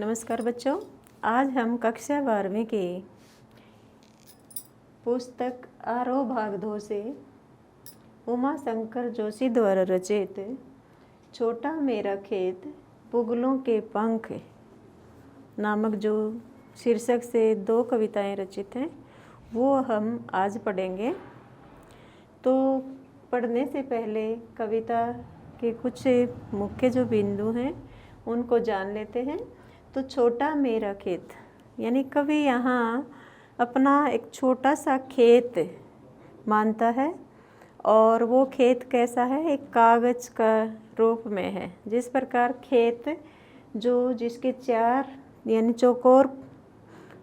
नमस्कार बच्चों, आज हम कक्षा 12वीं की पुस्तक आरोह भाग 2 से उमा शंकर जोशी द्वारा रचित छोटा मेरा खेत बुगलों के पंख नामक जो शीर्षक से 2 कविताएं रचित हैं वो हम आज पढ़ेंगे। तो पढ़ने से पहले कविता के कुछ मुख्य जो बिंदु हैं उनको जान लेते हैं। तो छोटा मेरा खेत यानी कवि यहाँ अपना एक छोटा सा खेत मानता है और वो खेत कैसा है, एक कागज़ का रूप में है। जिस प्रकार खेत जिसके 4 यानी चौकोर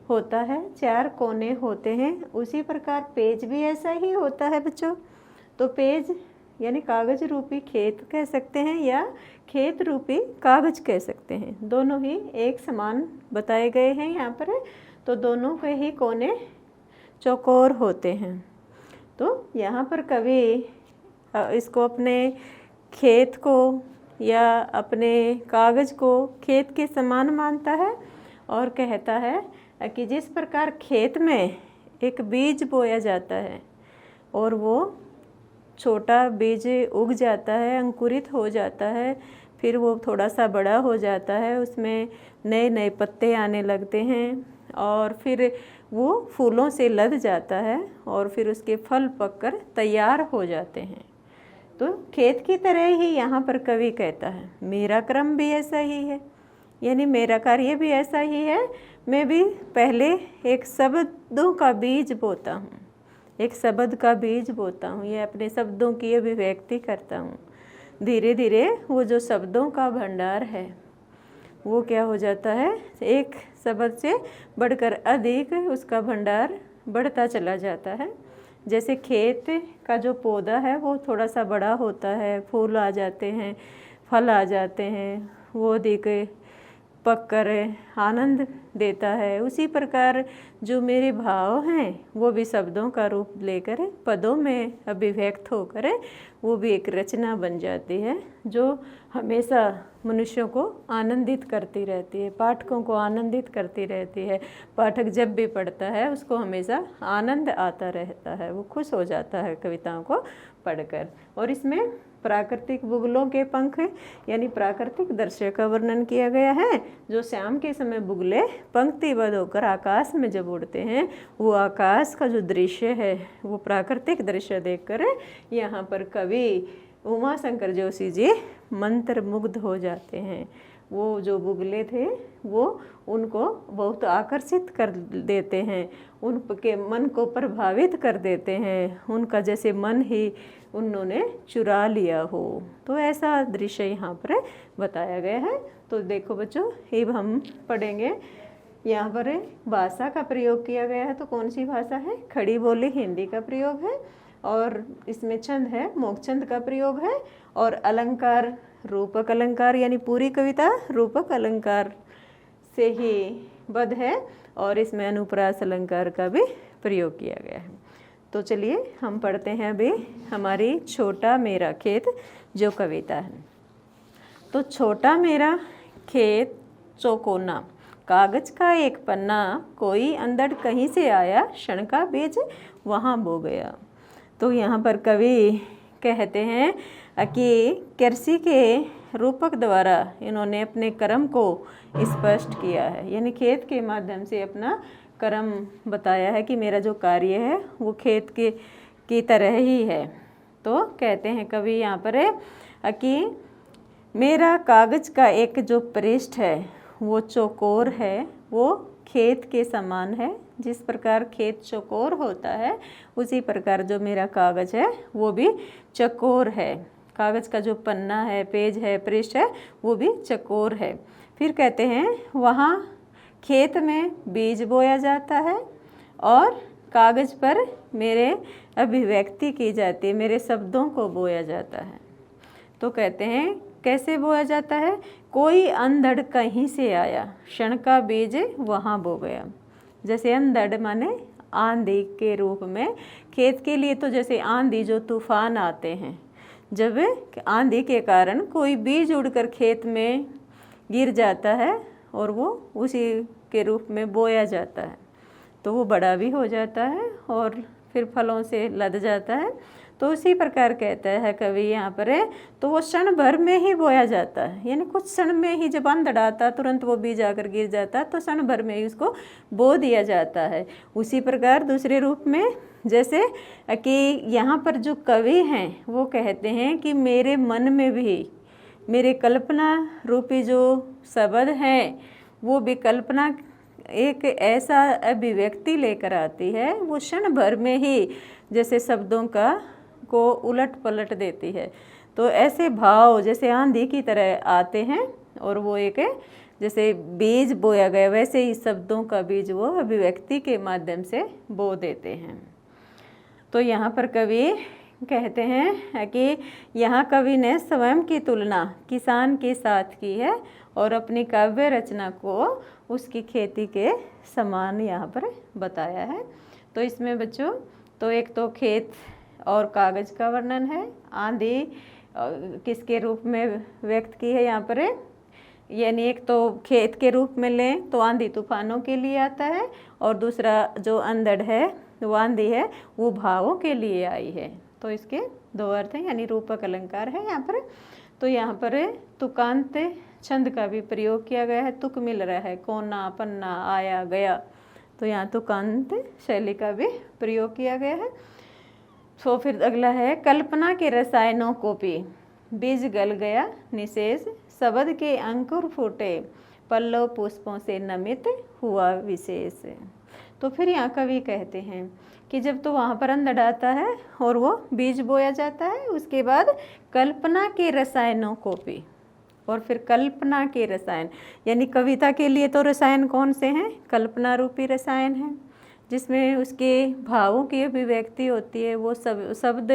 होता है, 4 कोने होते हैं, उसी प्रकार पेज भी ऐसा ही होता है बच्चों। तो पेज यानी कागज़ रूपी खेत कह सकते हैं या खेत रूपी कागज़ कह सकते हैं। दोनों ही एक समान बताए गए हैं यहाँ पर। तो दोनों के ही कोने चौकोर होते हैं। तो यहाँ पर कवि इसको अपने खेत को या अपने कागज़ को खेत के समान मानता है और कहता है कि जिस प्रकार खेत में एक बीज बोया जाता है और वो छोटा बीज उग जाता है, अंकुरित हो जाता है, फिर वो थोड़ा सा बड़ा हो जाता है, उसमें नए नए पत्ते आने लगते हैं और फिर वो फूलों से लद जाता है और फिर उसके फल पककर तैयार हो जाते हैं। तो खेत की तरह ही यहाँ पर कवि कहता है मेरा क्रम भी ऐसा ही है, यानी मेरा कार्य भी ऐसा ही है। मैं भी पहले एक शब्दों का बीज बोता हूँ, एक शब्द का बीज बोता हूँ, ये अपने शब्दों की अभिव्यक्ति करता हूँ। धीरे धीरे वो जो शब्दों का भंडार है वो क्या हो जाता है, एक शब्द से बढ़कर अधिक उसका भंडार बढ़ता चला जाता है। जैसे खेत का जो पौधा है वो थोड़ा सा बड़ा होता है, फूल आ जाते हैं, फल आ जाते हैं, वो अधिक पककर आनंद देता है। उसी प्रकार जो मेरे भाव हैं वो भी शब्दों का रूप लेकर पदों में अभिव्यक्त होकर वो भी एक रचना बन जाती है जो हमेशा मनुष्यों को आनंदित करती रहती है, पाठकों को आनंदित करती रहती है। पाठक जब भी पढ़ता है उसको हमेशा आनंद आता रहता है, वो खुश हो जाता है कविताओं को पढ़कर। और इसमें प्राकृतिक बुगलों के पंख यानी प्राकृतिक दृश्य का वर्णन किया गया है। जो शाम के समय बुगले पंक्तिबद्ध होकर आकाश में जब उड़ते हैं, वो आकाश का जो दृश्य है वो प्राकृतिक दृश्य देखकर यहाँ पर कवि उमा शंकर जोशी जी मंत्रमुग्ध हो जाते हैं। वो जो बुगले थे वो उनको बहुत आकर्षित कर देते हैं, उनके मन को प्रभावित कर देते हैं, उनका जैसे मन ही उन्होंने चुरा लिया हो। तो ऐसा दृश्य यहाँ पर बताया गया है। तो देखो बच्चों, अब हम पढ़ेंगे। यहाँ पर भाषा का प्रयोग किया गया है। तो कौन सी भाषा है? खड़ी बोली हिंदी का प्रयोग है और इसमें छंद है, मोक्ष छंद का प्रयोग है और अलंकार रूपक अलंकार यानी पूरी कविता रूपक अलंकार से ही बद्ध है और इसमें अनुप्रास अलंकार का भी प्रयोग किया गया है। तो चलिए हम पढ़ते हैं अभी हमारी छोटा मेरा खेत जो कविता है। तो छोटा मेरा खेत चौकोना, कागज का एक पन्ना, कोई अंधड़ कहीं से आया, क्षण का बीज वहाँ बो गया। तो यहाँ पर कवि कहते हैं कि कृषि के रूपक द्वारा इन्होंने अपने कर्म को स्पष्ट किया है, यानी खेत के माध्यम से अपना कर्म बताया है कि मेरा जो कार्य है वो खेत की तरह ही है। तो कहते हैं कवि यहाँ पर कि मेरा कागज़ का एक जो पृष्ठ है वो चौकोर है, वो खेत के समान है। जिस प्रकार खेत चौकोर होता है उसी प्रकार जो मेरा कागज़ है वो भी चौकोर है। कागज़ का जो पन्ना है, पेज है, पृष्ठ है वो भी चौकोर है। फिर कहते हैं वहाँ खेत में बीज बोया जाता है और कागज़ पर मेरे अभिव्यक्ति की जाती है, मेरे शब्दों को बोया जाता है। तो कहते हैं कैसे बोया जाता है? कोई अंधड़ कहीं से आया, क्षण का बीज वहाँ बो गया। जैसे अंधड़ माने आंधी के रूप में, खेत के लिए तो जैसे आंधी जो तूफान आते हैं, जब आंधी के कारण कोई बीज उड़कर खेत में गिर जाता है और वो उसी के रूप में बोया जाता है, तो वो बड़ा भी हो जाता है और फिर फलों से लद जाता है। तो उसी प्रकार कहता है कवि यहाँ पर है, तो वो क्षण भर में ही बोया जाता है, यानी कुछ क्षण में ही जब अंधड़ आता तुरंत वो बीज आकर गिर जाता है, तो क्षण भर में ही उसको बो दिया जाता है। उसी प्रकार दूसरे रूप में जैसे कि यहाँ पर जो कवि हैं वो कहते हैं कि मेरे मन में भी मेरे कल्पना रूपी जो शब्द हैं वो भी कल्पना एक ऐसा अभिव्यक्ति लेकर आती है, वो क्षण भर में ही जैसे शब्दों को उलट पलट देती है। तो ऐसे भाव जैसे आंधी की तरह आते हैं और वो एक जैसे बीज बोया गया वैसे ही शब्दों का बीज वो अभिव्यक्ति के माध्यम से बो देते हैं। तो यहाँ पर कवि कहते हैं कि यहाँ कवि ने स्वयं की तुलना किसान के साथ की है और अपनी काव्य रचना को उसकी खेती के समान यहाँ पर बताया है। तो इसमें बच्चों तो एक तो खेत और कागज़ का वर्णन है, आंधी किसके रूप में व्यक्त की है यहाँ पर, यानी एक तो खेत के रूप में लें तो आंधी तूफानों के लिए आता है, और दूसरा जो अंधड़ है वो आंधी है वो भावों के लिए आई है। तो इसके दो अर्थ हैं, यानी रूपक अलंकार है यहाँ पर। तो यहाँ पर तुकांत छंद का भी प्रयोग किया गया है, तुक मिल रहा है, कोना पन्ना आया गया, तो यहाँ तुकांत शैली का भी प्रयोग किया गया है। तो फिर अगला है कल्पना के रसायनों को पी, बीज गल गया निशेष, शब्द के अंकुर फूटे, पल्लव पुष्पों से नमित हुआ विशेष। तो फिर यहाँ कवि कहते हैं कि जब तो वहाँ पर अंधड़ आता है और वो बीज बोया जाता है, उसके बाद कल्पना के रसायनों को पी, और फिर कल्पना के रसायन यानी कविता के लिए तो रसायन कौन से हैं, कल्पना रूपी रसायन हैं, जिसमें उसके भावों की अभिव्यक्ति होती है, वो सब शब्द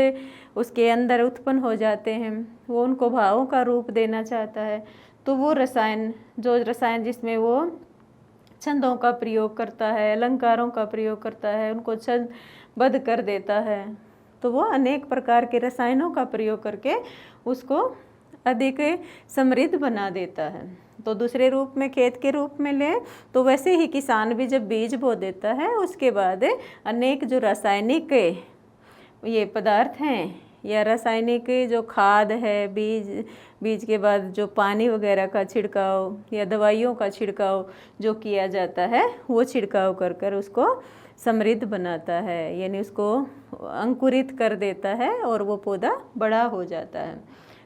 उसके अंदर उत्पन्न हो जाते हैं, वो उनको भावों का रूप देना चाहता है। तो वो रसायन जिसमें वो छंदों का प्रयोग करता है, अलंकारों का प्रयोग करता है, उनको छंदबद्ध कर देता है, तो वो अनेक प्रकार के रसायनों का प्रयोग करके उसको अधिक समृद्ध बना देता है। तो दूसरे रूप में खेत के रूप में ले तो वैसे ही किसान भी जब बीज बो देता है उसके बाद अनेक जो रासायनिक ये पदार्थ हैं या रासायनिक जो खाद है, बीज के बाद जो पानी वगैरह का छिड़काव या दवाइयों का छिड़काव जो किया जाता है वो छिड़काव कर कर उसको समृद्ध बनाता है, यानी उसको अंकुरित कर देता है और वो पौधा बड़ा हो जाता है।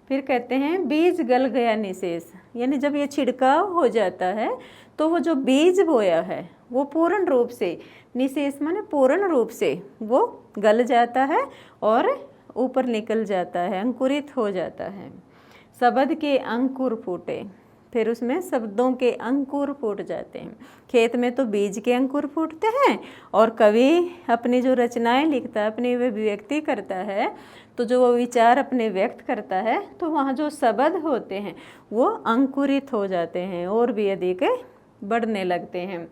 फिर कहते हैं बीज गल गया निशेष, यानी जब ये छिड़काव हो जाता है तो वो जो बीज बोया है वो पूर्ण रूप से, निशेष माने पूर्ण रूप से वो गल जाता है और ऊपर निकल जाता है, अंकुरित हो जाता है। शब्द के अंकुर फूटे, फिर उसमें शब्दों के अंकुर फूट जाते हैं। खेत में तो बीज के अंकुर फूटते हैं और कवि अपनी जो रचनाएं लिखता है, अपनी अभिव्यक्ति करता है, तो जो वो विचार अपने व्यक्त करता है तो वहाँ जो शब्द होते हैं वो अंकुरित हो जाते हैं और भी अधिक बढ़ने लगते हैं।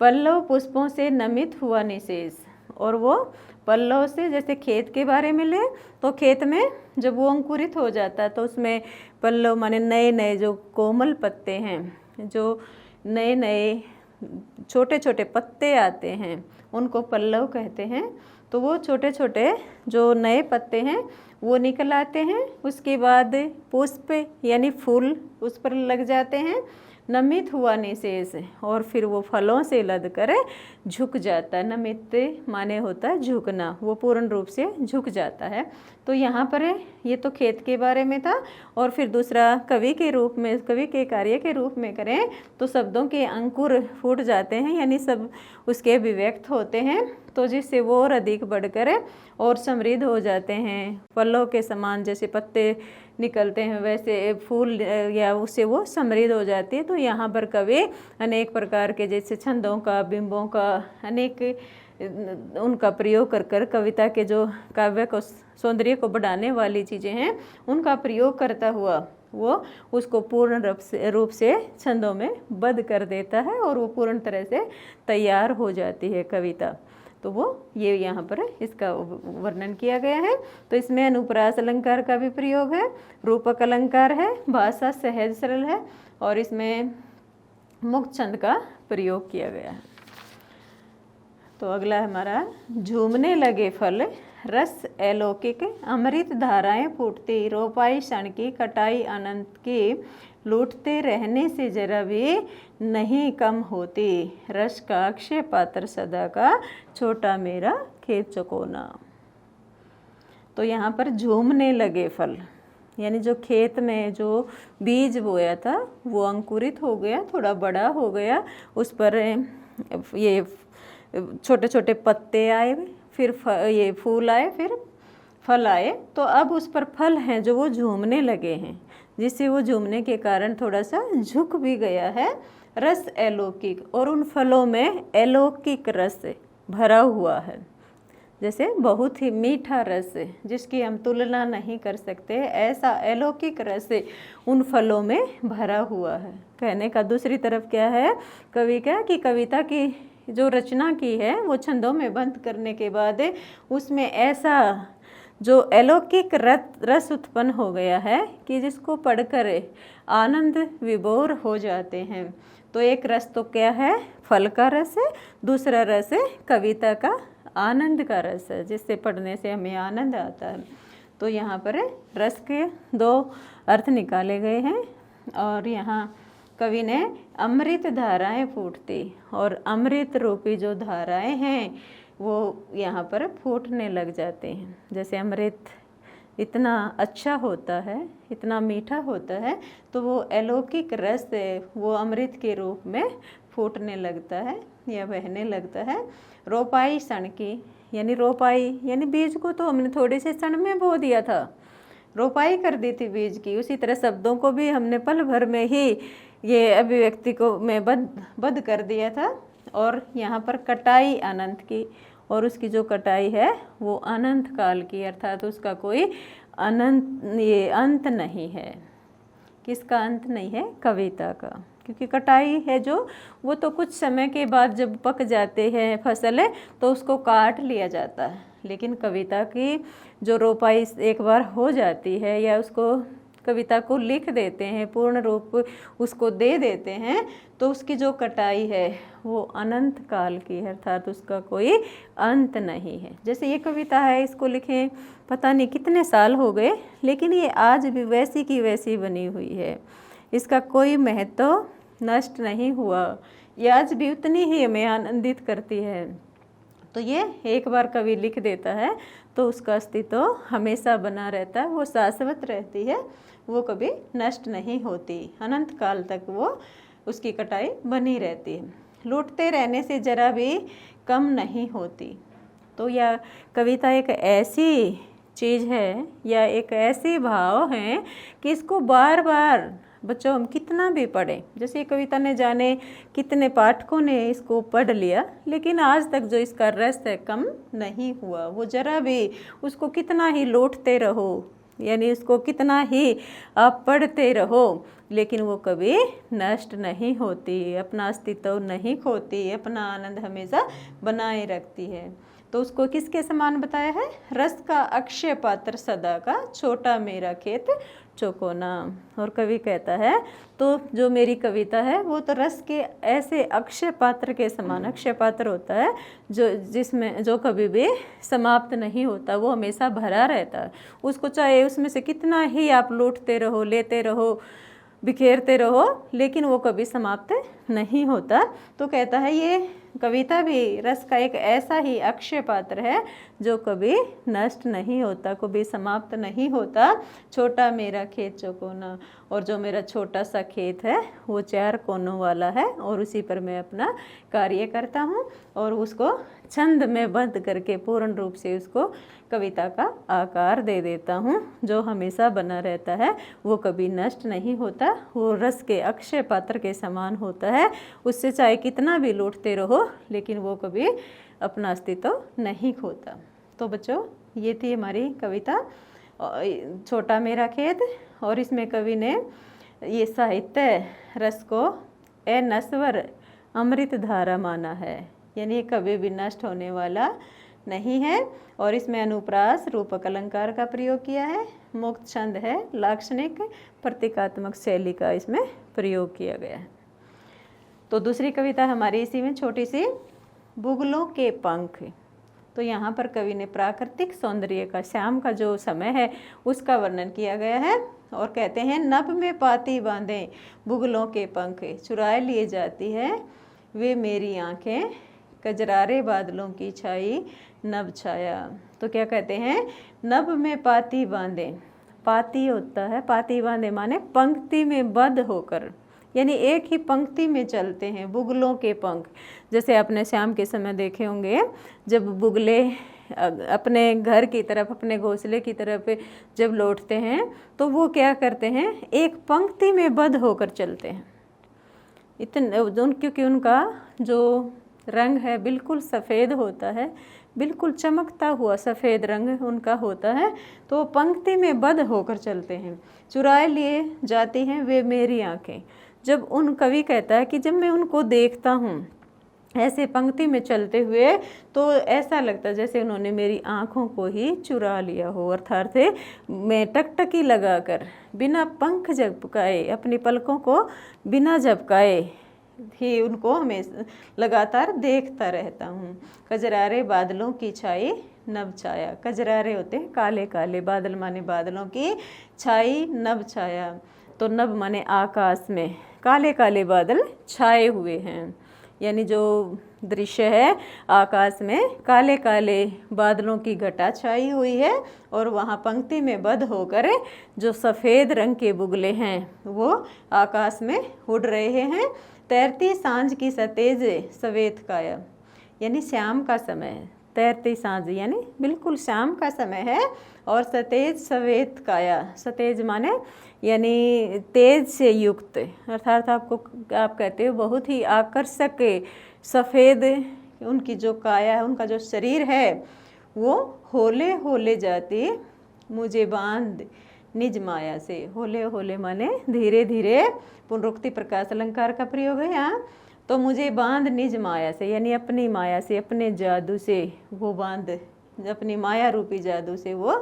पल्लव पुष्पों से नमित हुआ निशेष, और वो पल्लव से जैसे खेत के बारे में ले तो खेत में जब वो अंकुरित हो जाता है तो उसमें पल्लव माने नए नए जो कोमल पत्ते हैं, जो नए नए छोटे छोटे पत्ते आते हैं उनको पल्लव कहते हैं। तो वो छोटे छोटे जो नए पत्ते हैं वो निकल आते हैं, उसके बाद पुष्प यानी फूल उस पर लग जाते हैं, नमित हुआ निशेष, और फिर वो फलों से लद कर झुक जाता है। नमित माने होता है झुकना, वो पूर्ण रूप से झुक जाता है। तो यहाँ पर ये तो खेत के बारे में था, और फिर दूसरा कवि के रूप में, कवि के कार्य के रूप में करें तो शब्दों के अंकुर फूट जाते हैं, यानी सब उसके अभिव्यक्त होते हैं, तो जिससे वो और अधिक बढ़कर और समृद्ध हो जाते हैं। फलों के समान जैसे पत्ते निकलते हैं वैसे फूल या उससे वो समृद्ध हो जाती है। तो यहाँ पर कवि अनेक प्रकार के जैसे छंदों का, बिंबों का, अनेक उनका प्रयोग कर कर कविता के जो काव्य को सौंदर्य को बढ़ाने वाली चीज़ें हैं उनका प्रयोग करता हुआ वो उसको पूर्ण रूप से छंदों में बद्ध कर देता है और वो पूर्ण तरह से तैयार हो जाती है कविता। तो वो ये यहाँ पर इसका वर्णन किया गया है। तो इसमें अनुप्रास अलंकार का भी प्रयोग है, रूपक अलंकार है, भाषा सहज सरल है, और इसमें मुक्त छंद का प्रयोग किया गया है। तो अगला हमारा, झूमने लगे फल रस अलौकिक, अमृत धाराएं फूटती, रोपाई क्षण की कटाई अनंत की, लूटते रहने से जरा भी नहीं कम होती, रस का अक्षय पात्र सदा का, छोटा मेरा खेत चकोना। तो यहाँ पर झूमने लगे फल, यानी जो खेत में जो बीज बोया था वो अंकुरित हो गया, थोड़ा बड़ा हो गया, उस पर ये छोटे छोटे पत्ते आए, फिर ये फूल आए, फिर फल आए। तो अब उस पर फल हैं जो वो झूमने लगे हैं, जिससे वो झूमने के कारण थोड़ा सा झुक भी गया है। रस अलौकिक, और उन फलों में अलौकिक रस भरा हुआ है, जैसे बहुत ही मीठा रस जिसकी हम तुलना नहीं कर सकते, ऐसा अलौकिक रस उन फलों में भरा हुआ है। कहने का दूसरी तरफ क्या है, कवि क्या कि कविता की जो रचना की है वो छंदों में बंद करने के बाद उसमें ऐसा जो अलौकिक रस उत्पन्न हो गया है कि जिसको पढ़कर आनंद विभोर हो जाते हैं। तो एक रस तो क्या है, फल का रस है, दूसरा रस है कविता का आनंद का रस है, जिससे पढ़ने से हमें आनंद आता है। तो यहाँ पर रस के दो अर्थ निकाले गए हैं, और यहाँ कवि ने अमृत धाराएं फूटती, और अमृत रूपी जो धाराएं हैं वो यहाँ पर फूटने लग जाते हैं। जैसे अमृत इतना अच्छा होता है, इतना मीठा होता है, तो वो अलौकिक रस वो अमृत के रूप में फूटने लगता है या बहने लगता है। रोपाई क्षण की, यानी रोपाई यानी बीज को तो हमने थोड़े से क्षण में बो दिया था, रोपाई कर दी थी बीज की, उसी तरह शब्दों को भी हमने पल भर में ही ये अभिव्यक्ति को में बद कर दिया था। और यहाँ पर कटाई अनंत की, और उसकी जो कटाई है वो अनंत काल की, अर्थात उसका कोई अंत नहीं है। किसका अंत नहीं है, कविता का, क्योंकि कटाई है जो वो तो कुछ समय के बाद जब पक जाते हैं फसल तो उसको काट लिया जाता है, लेकिन कविता की जो रोपाई एक बार हो जाती है या उसको कविता को लिख देते हैं, पूर्ण रूप उसको दे देते हैं, तो उसकी जो कटाई है वो अनंत काल की है, अर्थात उसका कोई अंत नहीं है। जैसे ये कविता है, इसको लिखे पता नहीं कितने साल हो गए, लेकिन ये आज भी वैसी की वैसी बनी हुई है, इसका कोई महत्व नष्ट नहीं हुआ, ये आज भी उतनी ही हमें आनंदित करती है। तो ये एक बार कवि लिख देता है तो उसका अस्तित्व हमेशा बना रहता है, वो शाश्वत रहती है, वो कभी नष्ट नहीं होती, अनंत काल तक वो उसकी कटाई बनी रहती है, लूटते रहने से जरा भी कम नहीं होती। तो यह कविता एक ऐसी चीज़ है या एक ऐसे भाव हैं कि इसको बार बार बच्चों हम कितना भी पढ़ें, जैसे ये कविता ने जाने कितने पाठकों ने इसको पढ़ लिया, लेकिन आज तक जो इसका रस है कम नहीं हुआ, वो जरा भी उसको कितना ही लौटते रहो, यानी इसको कितना ही आप पढ़ते रहो, लेकिन वो कभी नष्ट नहीं होती, अपना अस्तित्व नहीं खोती, अपना आनंद हमेशा बनाए रखती है। तो उसको किसके समान बताया है, रस का अक्षय पात्र सदा का, छोटा मेरा खेत चौकोना। और कवि कहता है तो जो मेरी कविता है वो तो रस के ऐसे अक्षय पात्र के समान, अक्षय पात्र होता है जो जिसमें जो कभी भी समाप्त नहीं होता, वो हमेशा भरा रहता है, उसको चाहे उसमें से कितना ही आप लूटते रहो, लेते रहो, बिखेरते रहो, लेकिन वो कभी समाप्त नहीं होता। तो कहता है ये कविता भी रस का एक ऐसा ही अक्षय पात्र है जो कभी नष्ट नहीं होता, कभी समाप्त नहीं होता। छोटा मेरा खेत चौकोना, और जो मेरा छोटा सा खेत है वो 4 कोनों वाला है, और उसी पर मैं अपना कार्य करता हूँ, और उसको छंद में बंद करके पूर्ण रूप से उसको कविता का आकार दे देता हूँ, जो हमेशा बना रहता है, वो कभी नष्ट नहीं होता, वो रस के अक्षय पात्र के समान होता है, उससे चाहे कितना भी लूटते रहो, लेकिन वो कभी अपना अस्तित्व नहीं खोता। तो बच्चों ये थी हमारी कविता छोटा मेरा खेत, और इसमें कवि ने ये साहित्य रस को अनश्वर अमृत धारा माना है, यानी ये कभी भी नष्ट होने वाला नहीं है। और इसमें अनुप्रास रूपक अलंकार का प्रयोग किया है, मुक्त छंद है, लाक्षणिक प्रतीकात्मक शैली का इसमें प्रयोग किया गया है। तो दूसरी कविता हमारी इसी में छोटी सी, बुगलों के पंख। तो यहाँ पर कवि ने प्राकृतिक सौंदर्य का, शाम का जो समय है उसका वर्णन किया गया है और कहते हैं, नभ में पाती बांधे बुगलों के पंख, चुराए लिए जाती है वे मेरी आंखें, कजरारे बादलों की छाई नभ छाया। तो क्या कहते हैं, नभ में पाती बांधे, पाती होता है, पाती बांधे माने पंक्ति में बद्ध होकर, यानी एक ही पंक्ति में चलते हैं, बुगलों के पंख। जैसे आपने शाम के समय देखे होंगे, जब बुगले अपने घर की तरफ, अपने घोंसले की तरफ जब लौटते हैं तो वो क्या करते हैं, एक पंक्ति में बद्ध होकर चलते हैं। क्योंकि उनका जो रंग है बिल्कुल सफ़ेद होता है, बिल्कुल चमकता हुआ सफ़ेद रंग उनका होता है, तो पंक्ति में बद्ध होकर चलते हैं। चुराए लिए जाती हैं वे मेरी आंखें। जब उन कवि कहता है कि जब मैं उनको देखता हूँ ऐसे पंक्ति में चलते हुए, तो ऐसा लगता है जैसे उन्होंने मेरी आँखों को ही चुरा लिया हो, अर्थात मैं टकटकी लगाकर बिना पंख झपकाए, अपनी पलकों को बिना झपकाए ही उनको हमेशा लगातार देखता रहता हूँ। कजरारे बादलों की छाई नभ छाया, कजरारे होते हैं काले काले, बादल माने बादलों की, छाई नभ छाया, तो नभ माने आकाश में काले काले बादल छाए हुए हैं, यानी जो दृश्य है आकाश में काले काले बादलों की घटा छाई हुई है और वहाँ पंक्ति में बद्ध होकर जो सफ़ेद रंग के बुगले हैं वो आकाश में उड़ रहे हैं। तैरती सांझ की सतेज सवेत काया, यानी शाम का समय है, तैरती सांझ यानी बिल्कुल शाम का समय है, और सतेज सवेत काया, सतेज माने यानी तेज से युक्त, अर्थात आप कहते हो बहुत ही आकर्षक सफ़ेद उनकी जो काया है, उनका जो शरीर है वो होले होले जाती मुझे बांध निज माया से। होले होले माने धीरे धीरे, पुनरुक्ति प्रकाश अलंकार का प्रयोग है यहाँ। तो मुझे बांध निज माया से, यानी अपनी माया से, अपने जादू से वो बांध, अपनी माया रूपी जादू से वो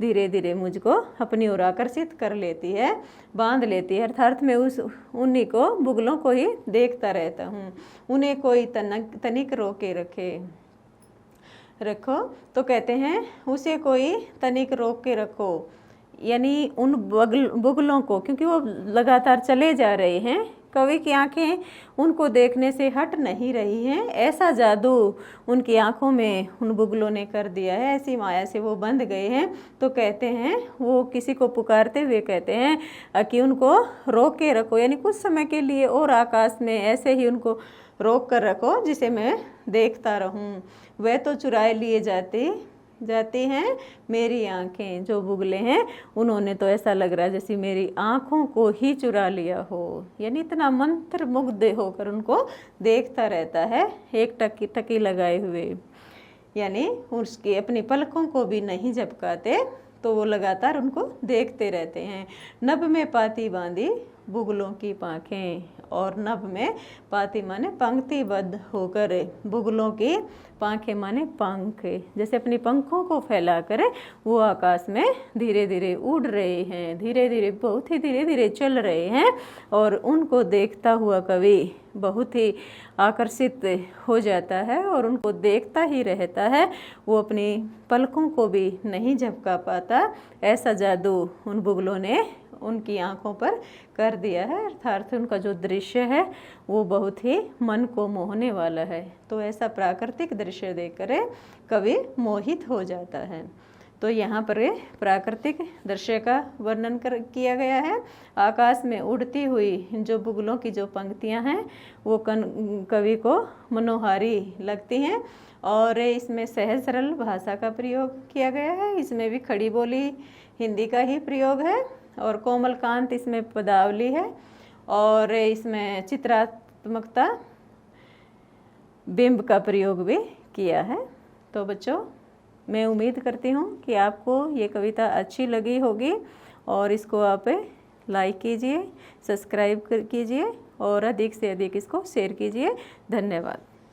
धीरे धीरे मुझको अपनी ओर आकर्षित कर लेती है, बांध लेती है, अर्थात मैं उन्हीं को, बुगलों को ही देखता रहता हूँ, उन्हें कोई तनिक रोके रखो। तो कहते हैं उसे कोई तनिक रोक के रखो, यानी उन बुगलों को, क्योंकि वो लगातार चले जा रहे हैं, कवि की आंखें उनको देखने से हट नहीं रही हैं, ऐसा जादू उनकी आंखों में उन बुगलों ने कर दिया है, ऐसी माया से वो बंध गए हैं। तो कहते हैं वो किसी को पुकारते हुए कहते हैं कि उनको रोक के रखो, यानी कुछ समय के लिए और आकाश में ऐसे ही उनको रोक कर रखो जिसे मैं देखता रहूं। वह तो चुराए लिए जाती हैं मेरी आंखें, जो बुगले हैं उन्होंने तो ऐसा लग रहा है जैसे मेरी आंखों को ही चुरा लिया हो, यानी इतना मंत्र मुग्ध होकर उनको देखता रहता है एक टकी लगाए हुए, यानी उसकी अपनी पलकों को भी नहीं झपकाते, तो वो लगातार उनको देखते रहते हैं। नभ में पाती बांधी बुगलों की पाखें, और नभ में पाती माने पंक्तिबद्ध होकर, बुगलों की पाखें माने पंख, जैसे अपनी पंखों को फैलाकर वो आकाश में धीरे धीरे उड़ रहे हैं, धीरे धीरे, बहुत ही धीरे धीरे चल रहे हैं, और उनको देखता हुआ कवि बहुत ही आकर्षित हो जाता है और उनको देखता ही रहता है, वो अपनी पलकों को भी नहीं झपका पाता, ऐसा जादू उन बुगलों ने उनकी आंखों पर कर दिया है, अर्थात उनका जो दृश्य है वो बहुत ही मन को मोहने वाला है। तो ऐसा प्राकृतिक दृश्य देखकर कवि मोहित हो जाता है। तो यहाँ पर प्राकृतिक दृश्य का वर्णन किया गया है। आकाश में उड़ती हुई जो बुगलों की जो पंक्तियाँ हैं वो कवि को मनोहारी लगती हैं, और इसमें सहज सरल भाषा का प्रयोग किया गया है, इसमें भी खड़ी बोली हिंदी का ही प्रयोग है, और कोमलकांत इसमें पदावली है, और इसमें चित्रात्मकता बिंब का प्रयोग भी किया है। तो बच्चों, मैं उम्मीद करती हूँ कि आपको ये कविता अच्छी लगी होगी, और इसको आप लाइक कीजिए, सब्सक्राइब कीजिए और अधिक से अधिक इसको शेयर कीजिए। धन्यवाद।